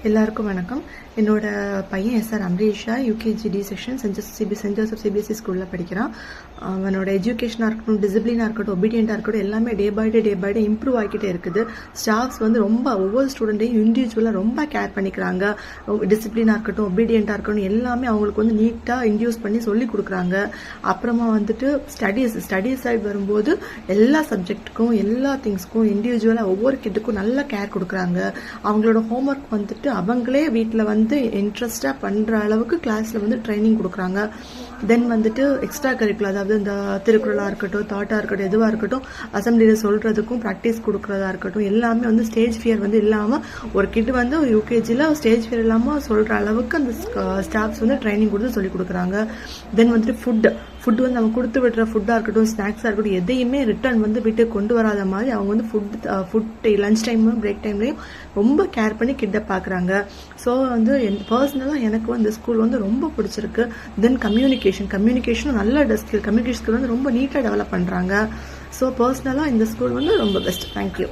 எல்லாருக்கும் வணக்கம். என்னோட பையன் SR அம்ரீஷா UKG D section send Joseph CBSE ஸ்கூலில் படிக்கிறான். அவனோட எஜுகேஷனாக இருக்கட்டும், டிசிப்ளினாக இருக்கட்டும், ஒபீடியண்ட்டாக இருக்கட்டும், எல்லாமே டே பை டே இம்ப்ரூவ் ஆகிக்கிட்டே இருக்குது. ஸ்டாஃப்ஸ் ரொம்ப ஒவ்வொரு ஸ்டூடெண்ட்டையும் இண்டிவிஜுவலாக ரொம்ப கேர் பண்ணிக்கிறாங்க. டிசிப்ளினாக இருக்கட்டும், ஒபீடியண்ட்டாக இருக்கட்டும், எல்லாமே அவங்களுக்கு நீட்டாக இன்டியூஸ் பண்ணி சொல்லி கொடுக்குறாங்க. அப்புறமா ஸ்டடீஸ் சைட் வரும்போது எல்லா சப்ஜெக்ட்டுக்கும் எல்லா திங்ஸ்க்கும் இண்டிவிஜுவலாக ஒவ்வொரு கிட்டுக்கும் நல்ல கேர் கொடுக்குறாங்க. அவங்களோட ஹோம்ஒர்க் அவங்களே வீட்டில் இன்ட்ரெஸ்டாக பண்ணுற அளவுக்கு கிளாஸில் ட்ரைனிங் கொடுக்குறாங்க. தென் எக்ஸ்ட்ரா கரிக்குலர், அதாவது இந்த திருக்குறளாக இருக்கட்டும், தாட்டாக இருக்கட்டும், எதுவாக இருக்கட்டும், அசம்பிளியில் சொல்கிறதுக்கும் ப்ராக்டிஸ் கொடுக்குறதா இருக்கட்டும், எல்லாமே ஸ்டேஜ் ஃபியர் இல்லாமல் ஒரு கிட் ஒரு யூகேஜியில் ஸ்டேஜ் ஃபியர் இல்லாமல் சொல்கிற அளவுக்கு அந்த ஸ்டாஃப்ஸ் ட்ரைனிங் கொடுத்து சொல்லிக் கொடுக்குறாங்க. தென் ஃபுட் நம்ம கொடுத்து விடுற ஃபுட்டாக இருக்கட்டும், ஸ்நாக்ஸாக இருக்கட்டும், எதையுமே ரிட்டர்ன் வீட்டுக்கு கொண்டு வராத மாதிரி அவங்க ஃபுட் லஞ்ச் டைமும் பிரேக் டைம்லையும் ரொம்ப கேர் பண்ணி கிட்ட பார்க்குறாங்க. ஸோ பர்சனலாக எனக்கு இந்த ஸ்கூல் ரொம்ப பிடிச்சிருக்கு. தென் கம்யூனிகேஷனும் நல்ல ஸ்கில், கம்யூனிகேஷன் ஸ்கில் ரொம்ப நீட்டாக டெவலப் பண்ணுறாங்க. ஸோ பர்சனலாக இந்த ஸ்கூல் ரொம்ப பெஸ்ட். தேங்க்யூ.